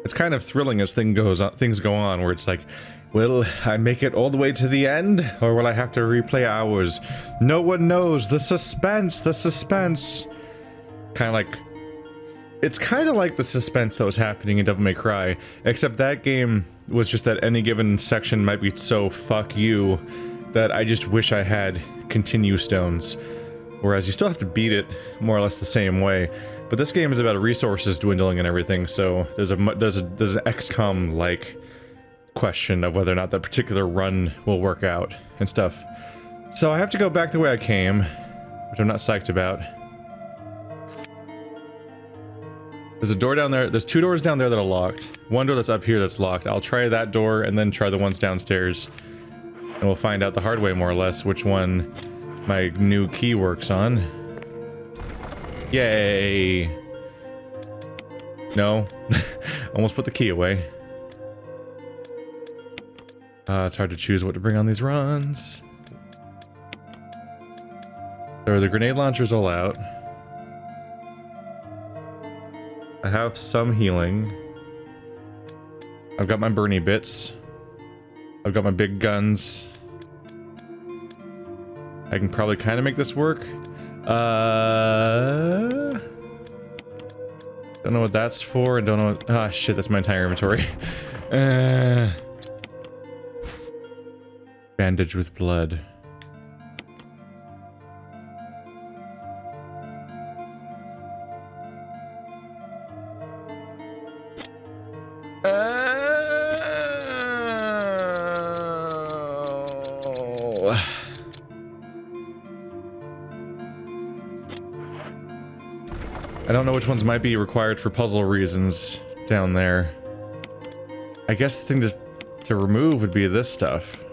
It's kind of thrilling as things go on, where it's like, will I make it all the way to the end, or will I have to replay hours? No one knows. The suspense, the suspense. Kind of like, it's kind of like the suspense that was happening in Devil May Cry, except that game was just that any given section might be so fuck you that I just wish I had continue stones. Whereas you still have to beat it more or less the same way. But this game is about resources dwindling and everything, so there's an XCOM-like question of whether or not that particular run will work out and stuff. So I have to go back the way I came, which I'm not psyched about. There's a door down there. There's two doors down there that are locked. One door that's up here that's locked. I'll try that door and then try the ones downstairs. And we'll find out the hard way, more or less, which one my new key works on. Yay! No. Almost put the key away. It's hard to choose what to bring on these runs. So the grenade launcher's all out. I have some healing. I've got my Bernie bits. I've got my big guns. I can probably kind of make this work. Don't know what that's for, and don't know what... Ah, shit, that's my entire inventory. Bandage with blood. I don't know which ones might be required for puzzle reasons down there. I guess the thing to remove would be this stuff.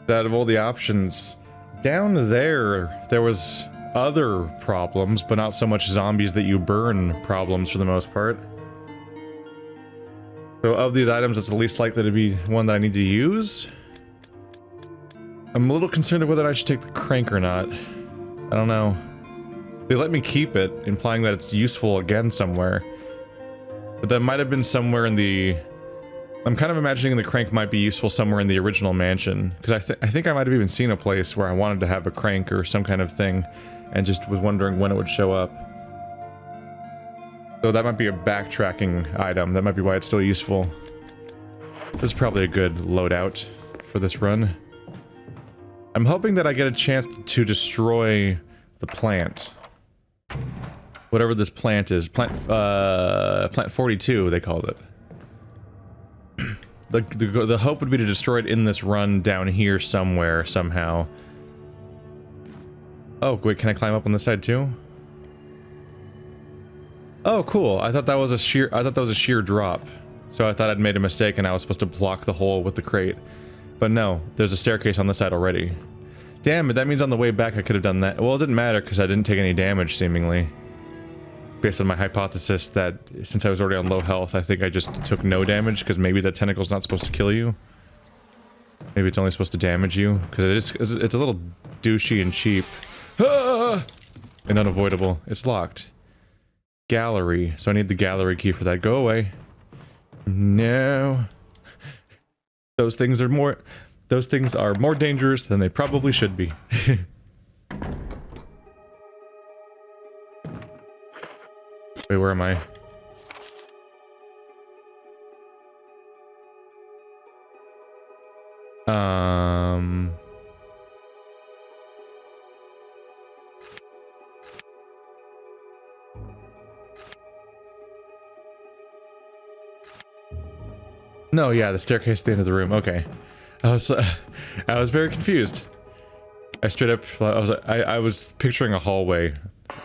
Out of all the options, down there was other problems, but not so much zombies that you burn problems for the most part. So of these items, it's the least likely to be one that I need to use. I'm a little concerned of whether I should take the crank or not. I don't know. They let me keep it, implying that it's useful again somewhere. But that might have been somewhere in the... I'm kind of imagining the crank might be useful somewhere in the original mansion. Because I think I might have even seen a place where I wanted to have a crank or some kind of thing, and just was wondering when it would show up. So that might be a backtracking item. That might be why it's still useful. This is probably a good loadout for this run. I'm hoping that I get a chance to destroy the plant. Whatever this plant is. Plant 42, they called it. The hope would be to destroy it in this run down here somewhere, somehow. Oh, wait, can I climb up on this side too? Oh, cool. I thought that was a sheer drop. So I thought I'd made a mistake and I was supposed to block the hole with the crate. But no, there's a staircase on this side already. Damn it, that means on the way back I could have done that. Well, it didn't matter because I didn't take any damage, seemingly. Based on my hypothesis that since I was already on low health, I think I just took no damage because maybe that tentacle's not supposed to kill you. Maybe it's only supposed to damage you because it's a little douchey and cheap. Ah! And unavoidable. It's locked. Gallery. So I need the gallery key for that. Go away. No. Those things are more dangerous than they probably should be. Wait, where am I? No, yeah, the staircase at the end of the room. Okay. I was very confused. I straight up, I was picturing a hallway,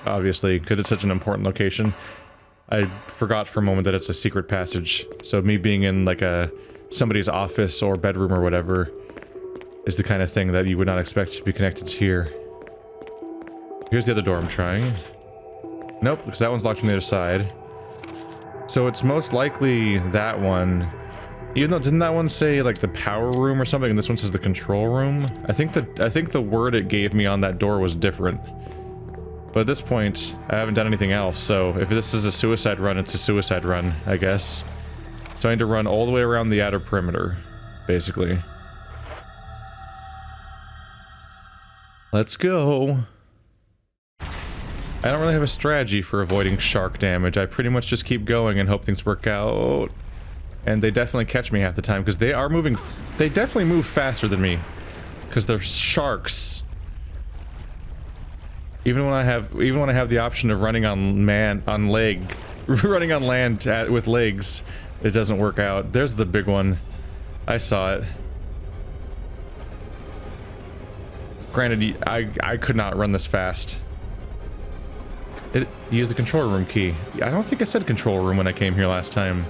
obviously, because it's such an important location. I forgot for a moment that it's a secret passage, so me being in, like, somebody's office or bedroom or whatever is the kind of thing that you would not expect to be connected to here. Here's the other door I'm trying. Nope, because that one's locked from the other side. So it's most likely that one. Even though, didn't that one say, like, the power room or something, and this one says the control room? I think the word it gave me on that door was different. But at this point, I haven't done anything else, so if this is a suicide run, it's a suicide run, I guess. So I need to run all the way around the outer perimeter, basically. Let's go. I don't really have a strategy for avoiding shark damage. I pretty much just keep going and hope things work out. And they definitely catch me half the time, because they are moving... They definitely move faster than me. Because they're sharks. Even when I have the option of running on running on land with legs, it doesn't work out. There's the big one. I saw it. Granted, I could not run this fast. Use the control room key. I don't think I said control room when I came here last time.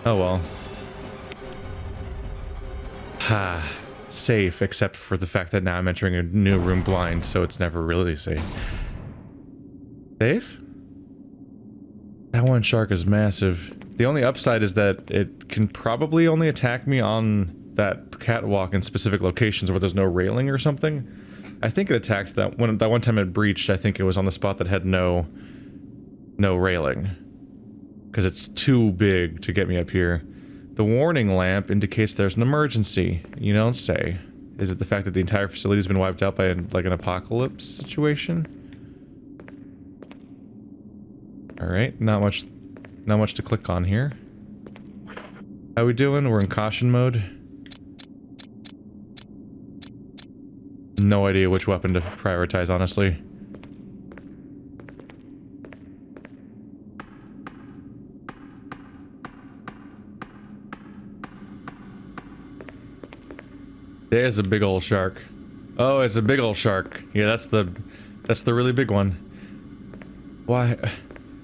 Oh well. Ha. Safe, except for the fact that now I'm entering a new room blind, so it's never really safe. Safe? That one shark is massive. The only upside is that it can probably only attack me on that catwalk in specific locations where there's no railing or something. I think it attacked that one time it breached. I think it was on the spot that had no railing, because it's too big to get me up here. The warning lamp indicates there's an emergency. You don't say. Is it the fact that the entire facility's been wiped out by like an apocalypse situation? All right, not much to click on here. How we doing? We're in caution mode. No idea which weapon to prioritize, honestly. There's a big old shark. Oh, it's a big old shark. Yeah, that's the really big one. Why?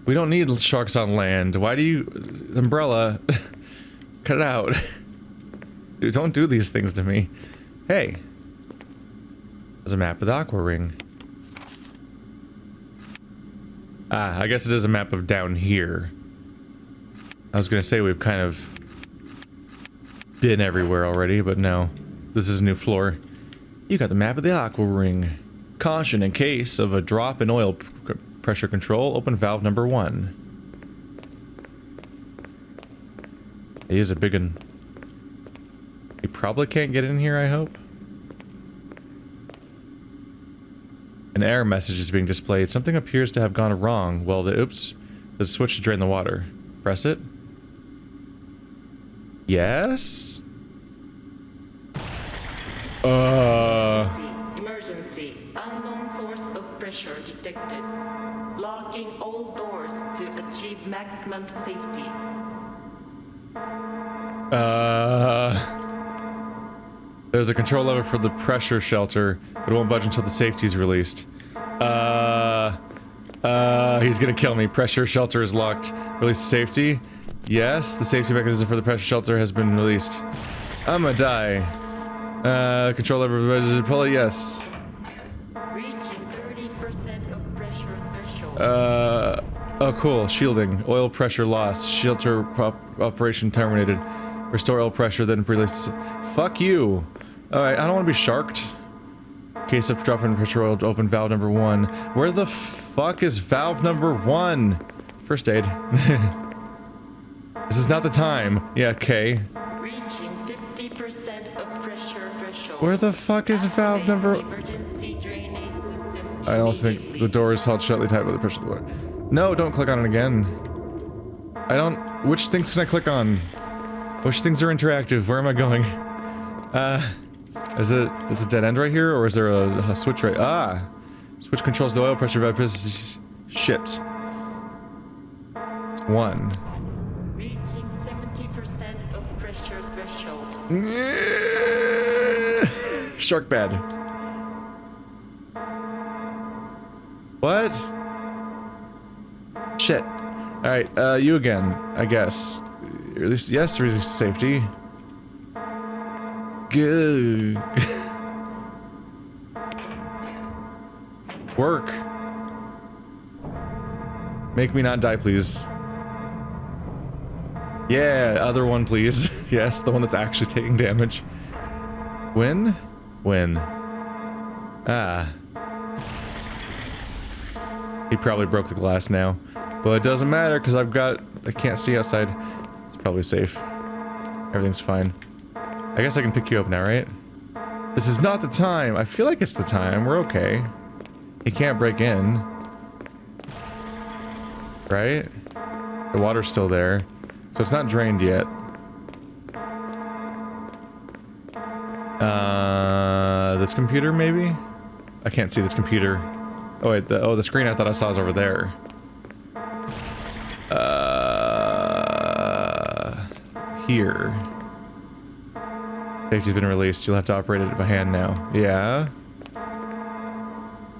We don't need sharks on land. Why do you... Umbrella. Cut it out. Dude, don't do these things to me. Hey. There's a map of the Aqua Ring. Ah, I guess it is a map of down here. I was gonna say we've kind of been everywhere already, but no. This is a new floor. You got the map of the Aqua Ring. Caution, in case of a drop in oil pressure control, open valve number 1. He is a big one. You probably can't get in here, I hope. An error message is being displayed. Something appears to have gone wrong. Well, oops. There's a switch to drain the water. Press it. Yes? Emergency. Unknown source of pressure detected. Locking all doors to achieve maximum safety. There's a control lever for the pressure shelter, but it won't budge until the safety's released. He's gonna kill me. Pressure shelter is locked. Release safety. Yes, the safety mechanism for the pressure shelter has been released. I'm gonna die. Control lever, pull it, yes. Reaching 30% of pressure threshold. Oh cool, shielding. Oil pressure lost. Shelter operation terminated. Restore oil pressure, then release. Fuck you. Alright, I don't want to be sharked. Case of drop in pressure oil, open valve number 1. Where the fuck is valve number 1? First aid. This is not the time. Yeah, okay. Reaching 50% of pressure threshold. Where the fuck is valve number... Emergency drainage system. I don't think the door is held shutly tight by the pressure of the water. No, don't click on it again. I don't... Which things can I click on? Which things are interactive? Where am I going? Is it dead end right here, or is there a switch right? Ah! Switch controls the oil pressure valve. Shit. 1. Reaching 70% of pressure threshold. Shark bad. What? Shit. Alright, you again, I guess. Release, yes, release safety. Good. Work. Make me not die, please. Yeah, other one, please. Yes, the one that's actually taking damage. Win? Win. Ah. He probably broke the glass now. But it doesn't matter because I can't see outside. It's probably safe. Everything's fine. I guess I can pick you up now, right? This is not the time. I feel like it's the time. We're okay. He can't break in. Right? The water's still there. So it's not drained yet. This computer maybe? I can't see this computer. Oh wait, the screen I thought I saw is over there. Here. Safety's been released. You'll have to operate it by hand now. Yeah.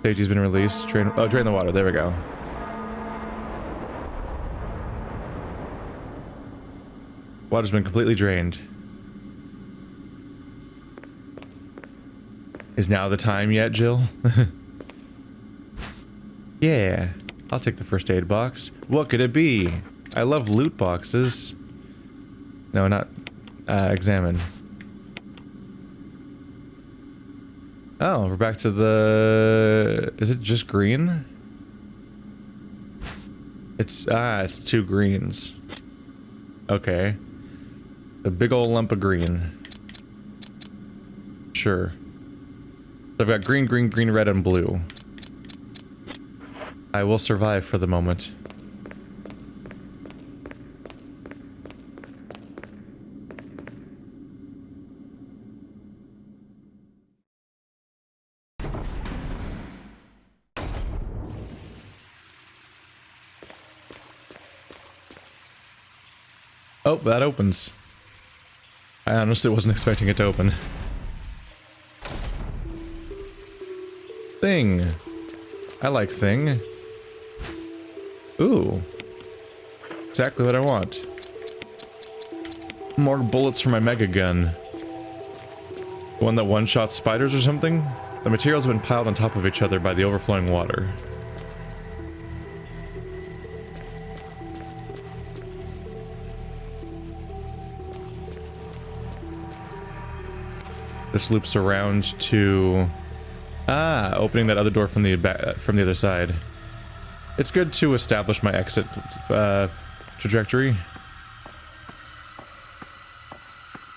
Safety's been released. Drain the water. There we go. Water's been completely drained. Is now the time yet, Jill? Yeah. I'll take the first aid box. What could it be? I love loot boxes. No, not examine. Oh, we're back to the... Is it just green? It's 2 greens. Okay. A big old lump of green. Sure. So I've got green, green, green, red, and blue. I will survive for the moment. Oh, that opens. I honestly wasn't expecting it to open. Thing. I like thing. Ooh. Exactly what I want. More bullets for my mega gun. One that one-shots spiders or something? The materials have been piled on top of each other by the overflowing water. This loops around to... Ah, opening that other door from the other side. It's good to establish my exit trajectory.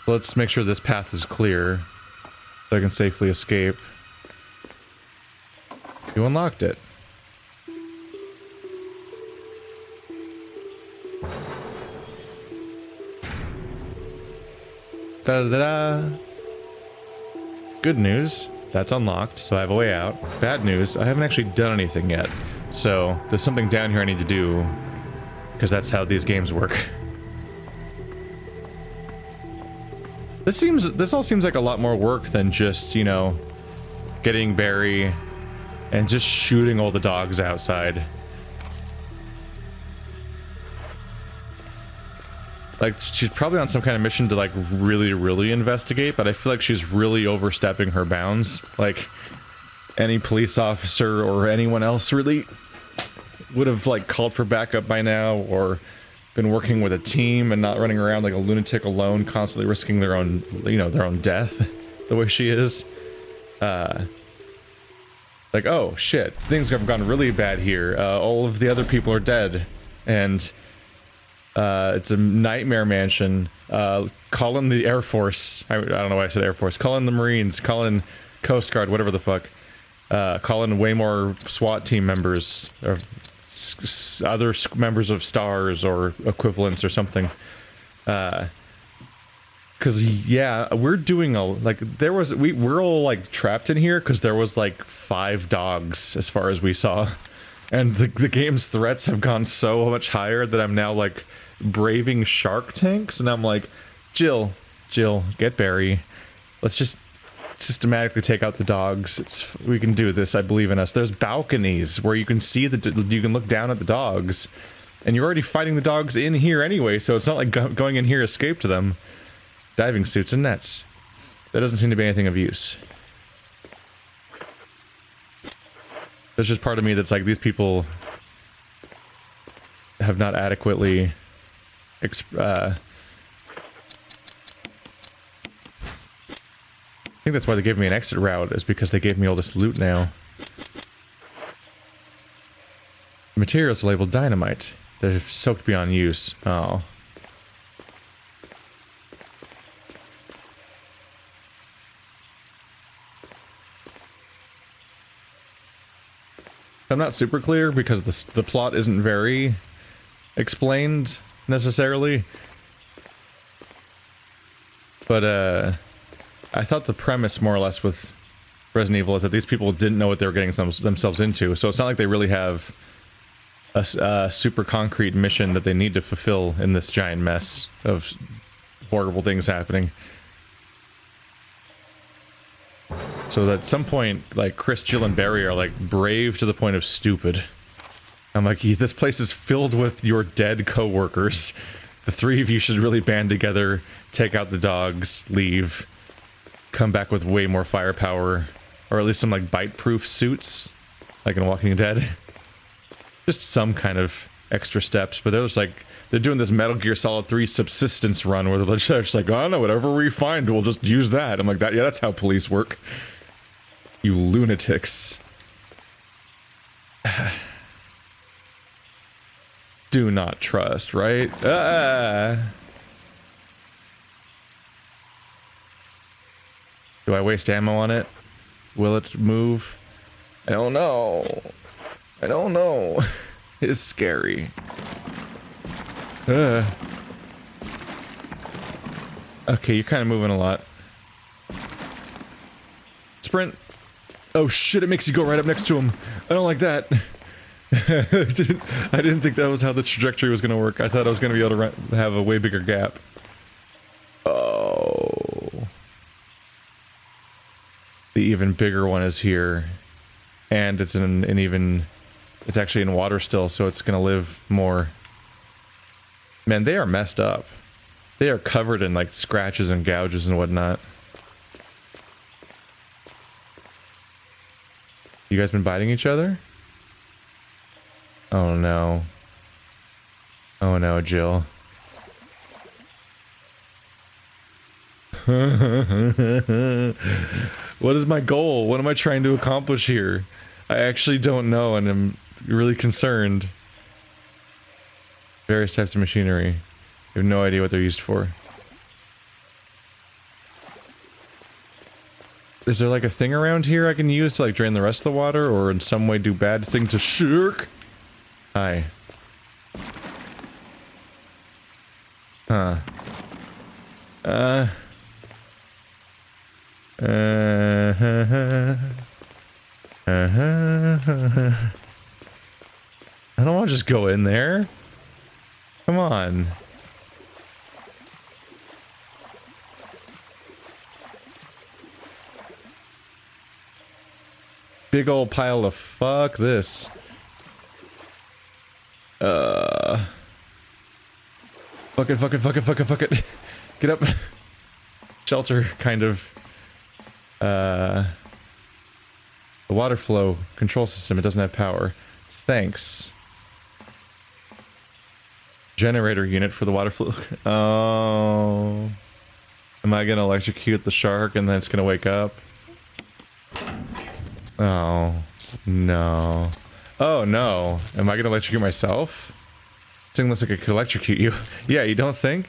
Let's make sure this path is clear so I can safely escape. You unlocked it. Da-da-da-da. Good news, that's unlocked, so I have a way out. Bad news, I haven't actually done anything yet. So, there's something down here I need to do, because that's how these games work. This all seems like a lot more work than just, you know, getting Barry and just shooting all the dogs outside. Like, she's probably on some kind of mission to, like, really investigate, but I feel like she's really overstepping her bounds. Like, any police officer or anyone else really would have, like, called for backup by now, or been working with a team and not running around like a lunatic alone, constantly risking their own, you know, their own death, the way she is. Like, oh, shit, things have gone really bad here. All of the other people are dead, and... it's a nightmare mansion. Call in the Air Force. I don't know why I said Air Force. Call in the Marines. Call in Coast Guard, whatever the fuck. Call in way more SWAT team members, or other members of STARS or equivalents or something. Cause yeah, we're doing we're all like trapped in here because there was like 5 dogs as far as we saw. And the game's threats have gone so much higher that I'm now, like, braving shark tanks, and I'm like, Jill, get Barry. Let's just systematically take out the dogs. We can do this, I believe in us. There's balconies where you can see you can look down at the dogs, and you're already fighting the dogs in here anyway, so it's not like going in here escape to them. Diving suits and nets. That doesn't seem to be anything of use. There's just part of me that's like, these people have not adequately I think that's why they gave me an exit route, is because they gave me all this loot now. Materials labeled dynamite. They're soaked beyond use. Oh. I'm not super clear because the plot isn't very explained necessarily. But I thought the premise more or less with Resident Evil is that these people didn't know what they were getting themselves into. So it's not like they really have a super concrete mission that they need to fulfill in this giant mess of horrible things happening. So that at some point, like, Chris, Jill, and Barry are, like, brave to the point of stupid. I'm like, this place is filled with your dead co-workers. The three of you should really band together, take out the dogs, leave, come back with way more firepower, or at least some, like, bite-proof suits, like in Walking Dead. Just some kind of extra steps, but they're just like, they're doing this Metal Gear Solid 3 subsistence run where they're just like, oh no, whatever we find, we'll just use that. I'm like, yeah, that's how police work. You lunatics. Do not trust, right? Do I waste ammo on it? Will it move? I don't know. I don't know. It's scary. Okay, you're kind of moving a lot. Sprint. Oh shit, it makes you go right up next to him. I don't like that. I didn't think that was how the trajectory was going to work. I thought I was going to be able to have a way bigger gap. Oh. The even bigger one is here. And it's in an even... It's actually in water still, so it's going to live more. Man, they are messed up. They are covered in, like, scratches and gouges and whatnot. You guys been biting each other? Oh no. Oh no, Jill. What is my goal? What am I trying to accomplish here? I actually don't know, and I'm really concerned. Various types of machinery. You have no idea what they're used for. Is there like a thing around here I can use to like drain the rest of the water, or in some way do bad thing to Shirk? Hi. Huh. I don't want to just go in there. Come on. Big old pile of fuck this. Fuck it. Get up. Shelter, kind of. The water flow control system, it doesn't have power. Thanks. Generator unit for the water flow. Oh. Am I gonna electrocute the shark and then it's gonna wake up? Oh, no. Oh, no. Am I gonna electrocute myself? This thing looks like it could electrocute you. Yeah, you don't think?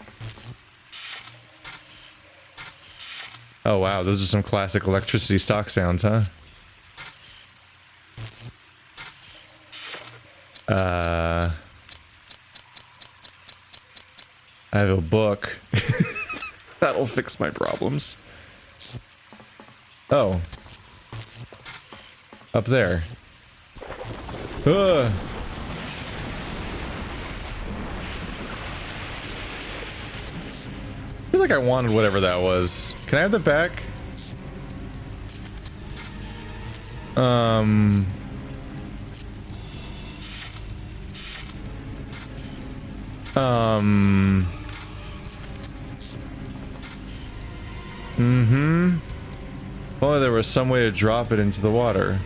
Oh, wow. Those are some classic electricity stock sounds, huh? I have a book. That'll fix my problems. Oh. Up there. I feel like I wanted whatever that was. Can I have that back? Well, there was some way to drop it into the water.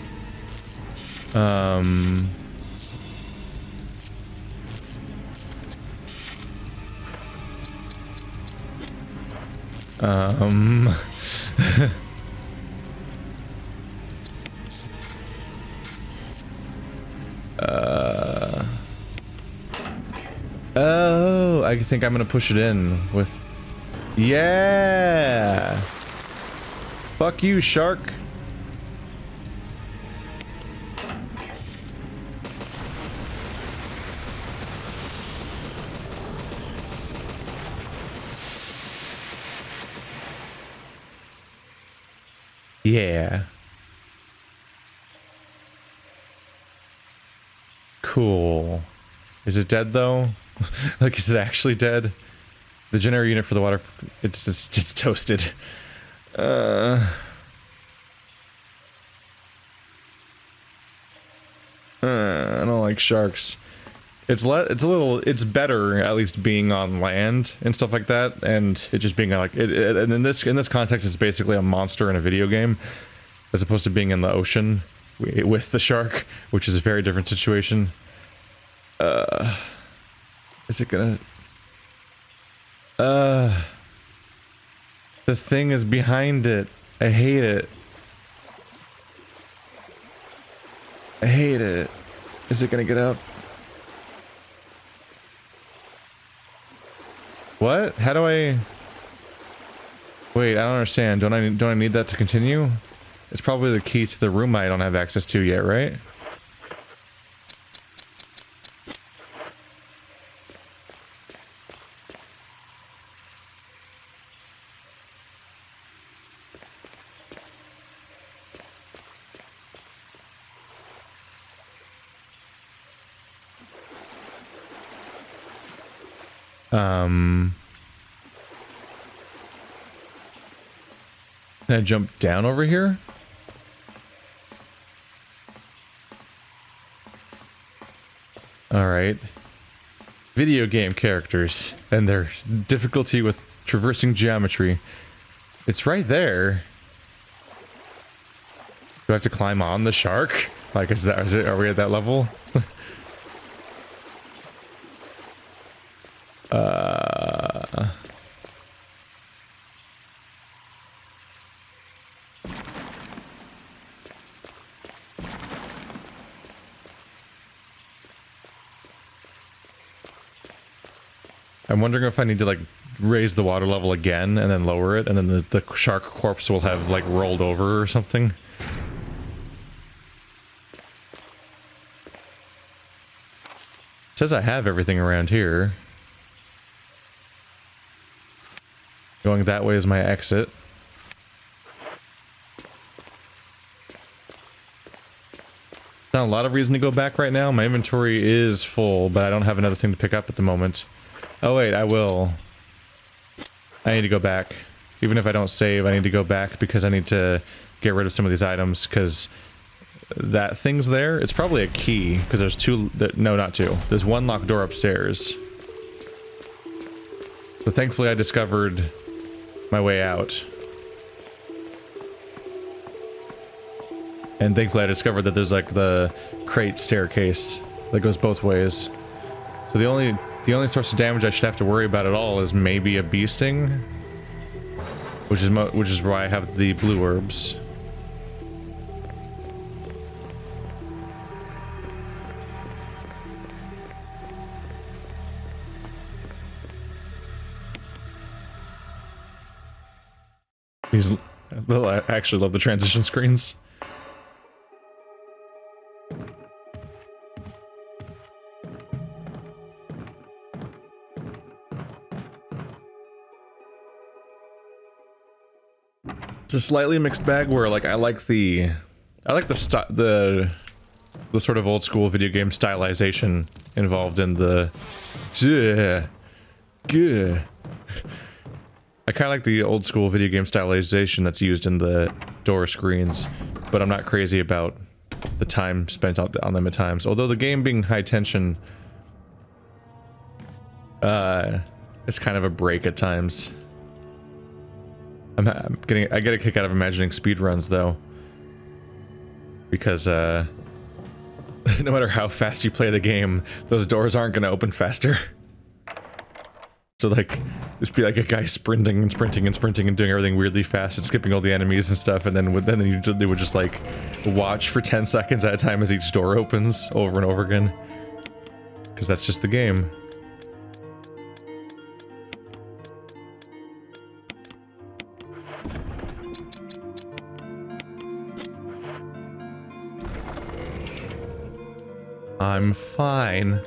Oh, I think I'm gonna push it in with... Yeah! Fuck you, shark! Yeah. Cool. Is it dead though? Like, is it actually dead? The generator unit for the water, it's toasted. I don't like sharks. It's better at least being on land and stuff like that, and it just being like and in this context it's basically a monster in a video game, as opposed to being in the ocean with the shark, which is a very different situation. Is it gonna? The thing is behind it. I hate it. I hate it. Is it gonna get up? What? How do I... Wait, I don't understand. Don't I need that to continue? It's probably the key to the room I don't have access to yet, right? Can I jump down over here? Alright. Video game characters and their difficulty with traversing geometry. It's right there. Do I have to climb on the shark? Like, are we at that level? I'm wondering if I need to, like, raise the water level again and then lower it, and then the shark corpse will have, like, rolled over or something. It says I have everything around here. Going that way is my exit. Not a lot of reason to go back right now. My inventory is full, but I don't have another thing to pick up at the moment. Oh wait, I will. I need to go back. Even if I don't save, I need to go back because I need to get rid of some of these items, because that thing's there. It's probably a key, because there's two... No, not two. There's one locked door upstairs. So thankfully I discovered my way out. And thankfully I discovered that there's, like, the crate staircase that goes both ways. So the only source of damage I should have to worry about at all is maybe a bee sting, which is why I have the blue herbs. I actually love the transition screens. It's a slightly mixed bag where, like, I like the sort of old school video game stylization involved in the... I kind of like the old school video game stylization that's used in the door screens, but I'm not crazy about the time spent on them at times. Although the game being high tension, it's kind of a break at times. I get a kick out of imagining speedruns though, because no matter how fast you play the game, those doors aren't going to open faster. So, like, just be like a guy sprinting and sprinting and sprinting and doing everything weirdly fast and skipping all the enemies and stuff, and then they would just, like, watch for 10 seconds at a time as each door opens over and over again. Because that's just the game. I'm fine.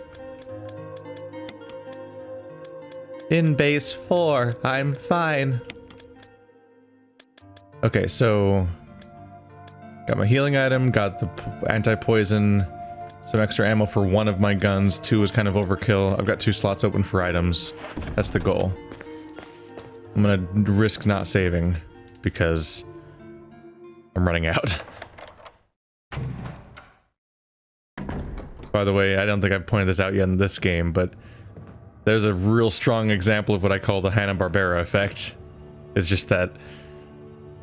In base 4, I'm fine. Okay, so got my healing item, got the anti-poison, some extra ammo for one of my guns. 2 is kind of overkill. I've got 2 slots open for items. That's the goal. I'm gonna risk not saving because I'm running out. By the way, I don't think I've pointed this out yet in this game, but there's a real strong example of what I call the Hanna-Barbera effect. It's just that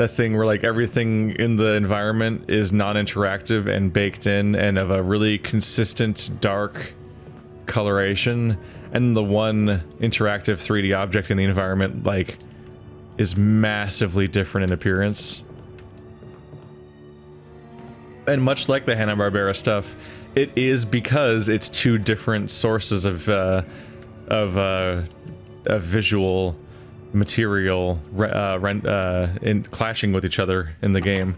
thing where like everything in the environment is non-interactive and baked in and of a really consistent dark coloration, and the one interactive 3D object in the environment like is massively different in appearance. And much like the Hanna-Barbera stuff, it is because it's 2 different sources of visual material in clashing with each other in the game.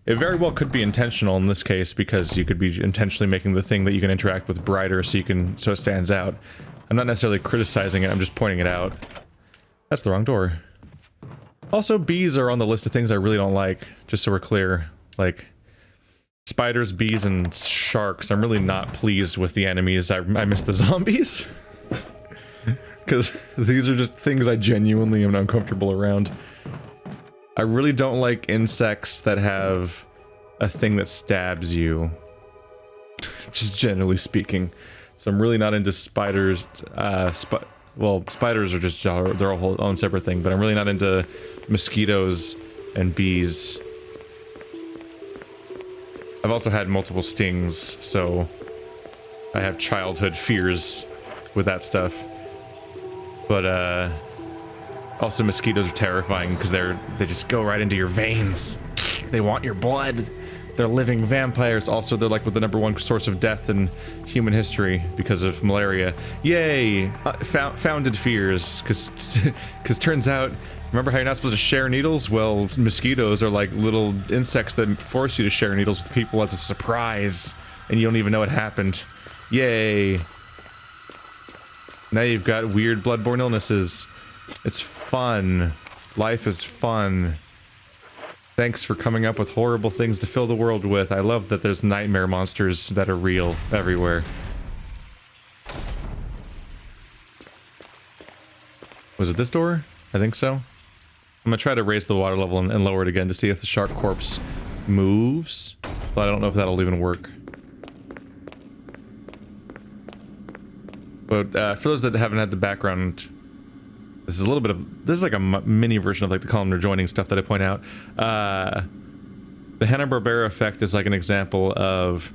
It very well could be intentional in this case, because you could be intentionally making the thing that you can interact with brighter so it stands out. I'm not necessarily criticizing it, I'm just pointing it out. That's the wrong door. Also, bees are on the list of things I really don't like, just so we're clear. Like, spiders, bees, and sharks. I'm really not pleased with the enemies. I miss the zombies. Because these are just things I genuinely am uncomfortable around. I really don't like insects that have a thing that stabs you. Just generally speaking. So I'm really not into spiders. Well, spiders are just, they're a whole own separate thing, but I'm really not into mosquitoes and bees. I've also had multiple stings, so I have childhood fears with that stuff. But, also mosquitoes are terrifying because they just go right into your veins. They want your blood. They're living vampires. Also, they're like the #1 source of death in human history because of malaria. Yay! Founded fears, because turns out, remember how you're not supposed to share needles? Well, mosquitoes are like little insects that force you to share needles with people as a surprise, and you don't even know it happened. Yay! Now you've got weird bloodborne illnesses. It's fun. Life is fun. Thanks for coming up with horrible things to fill the world with. I love that there's nightmare monsters that are real everywhere. Was it this door? I think so. I'm gonna try to raise the water level and lower it again to see if the shark corpse moves. But I don't know if that'll even work. But for those that haven't had the background, this is a little bit of, this is like a mini version of like the columnar joining stuff that I point out. The Hanna-Barbera effect is like an example of,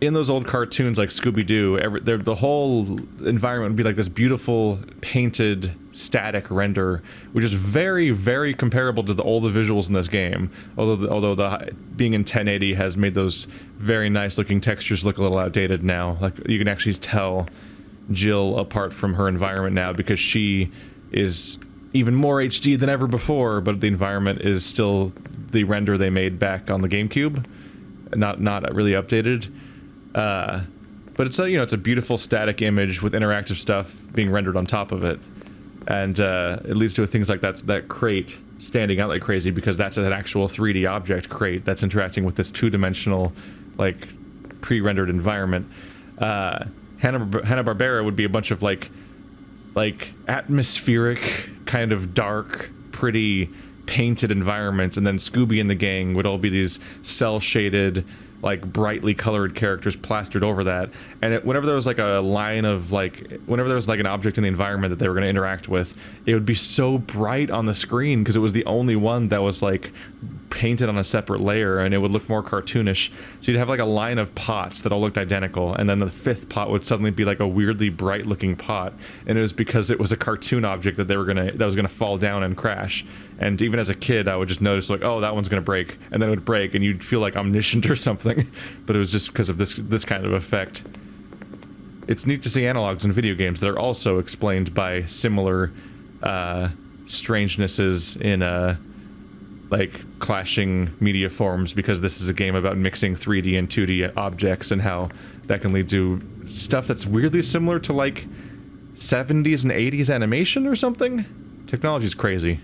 in those old cartoons like Scooby-Doo, the whole environment would be like this beautiful painted static render, which is very, very comparable to all the visuals in this game. Although being in 1080 has made those very nice looking textures look a little outdated now. Like you can actually tell Jill apart from her environment now because she is even more HD than ever before, but the environment is still the render they made back on the GameCube, not really updated. But it's a, you know, it's a beautiful static image with interactive stuff being rendered on top of it, and it leads to things like that crate standing out like crazy because that's an actual 3D object crate that's interacting with this 2-dimensional, like, pre-rendered environment. Hanna-Barbera would be a bunch of like atmospheric, kind of dark, pretty painted environments, and then Scooby and the gang would all be these cel-shaded, like brightly colored characters plastered over that. And whenever there was like a line of whenever there was like an object in the environment that they were going to interact with, it would be so bright on the screen because it was the only one that was like painted on a separate layer, and it would look more cartoonish. So you'd have like a line of pots that all looked identical, and then the 5th pot would suddenly be like a weirdly bright looking pot, and it was because it was a cartoon object that was gonna fall down and crash. And even as a kid, I would just notice like, oh, that one's gonna break, and then it would break, and you'd feel like omniscient or something. But it was just because of this kind of effect. It's neat to see analogs in video games that are also explained by similar strangenesses in like clashing media forms, because this is a game about mixing 3D and 2D objects and how that can lead to stuff that's weirdly similar to like 70s and 80s animation or something. Technology's crazy.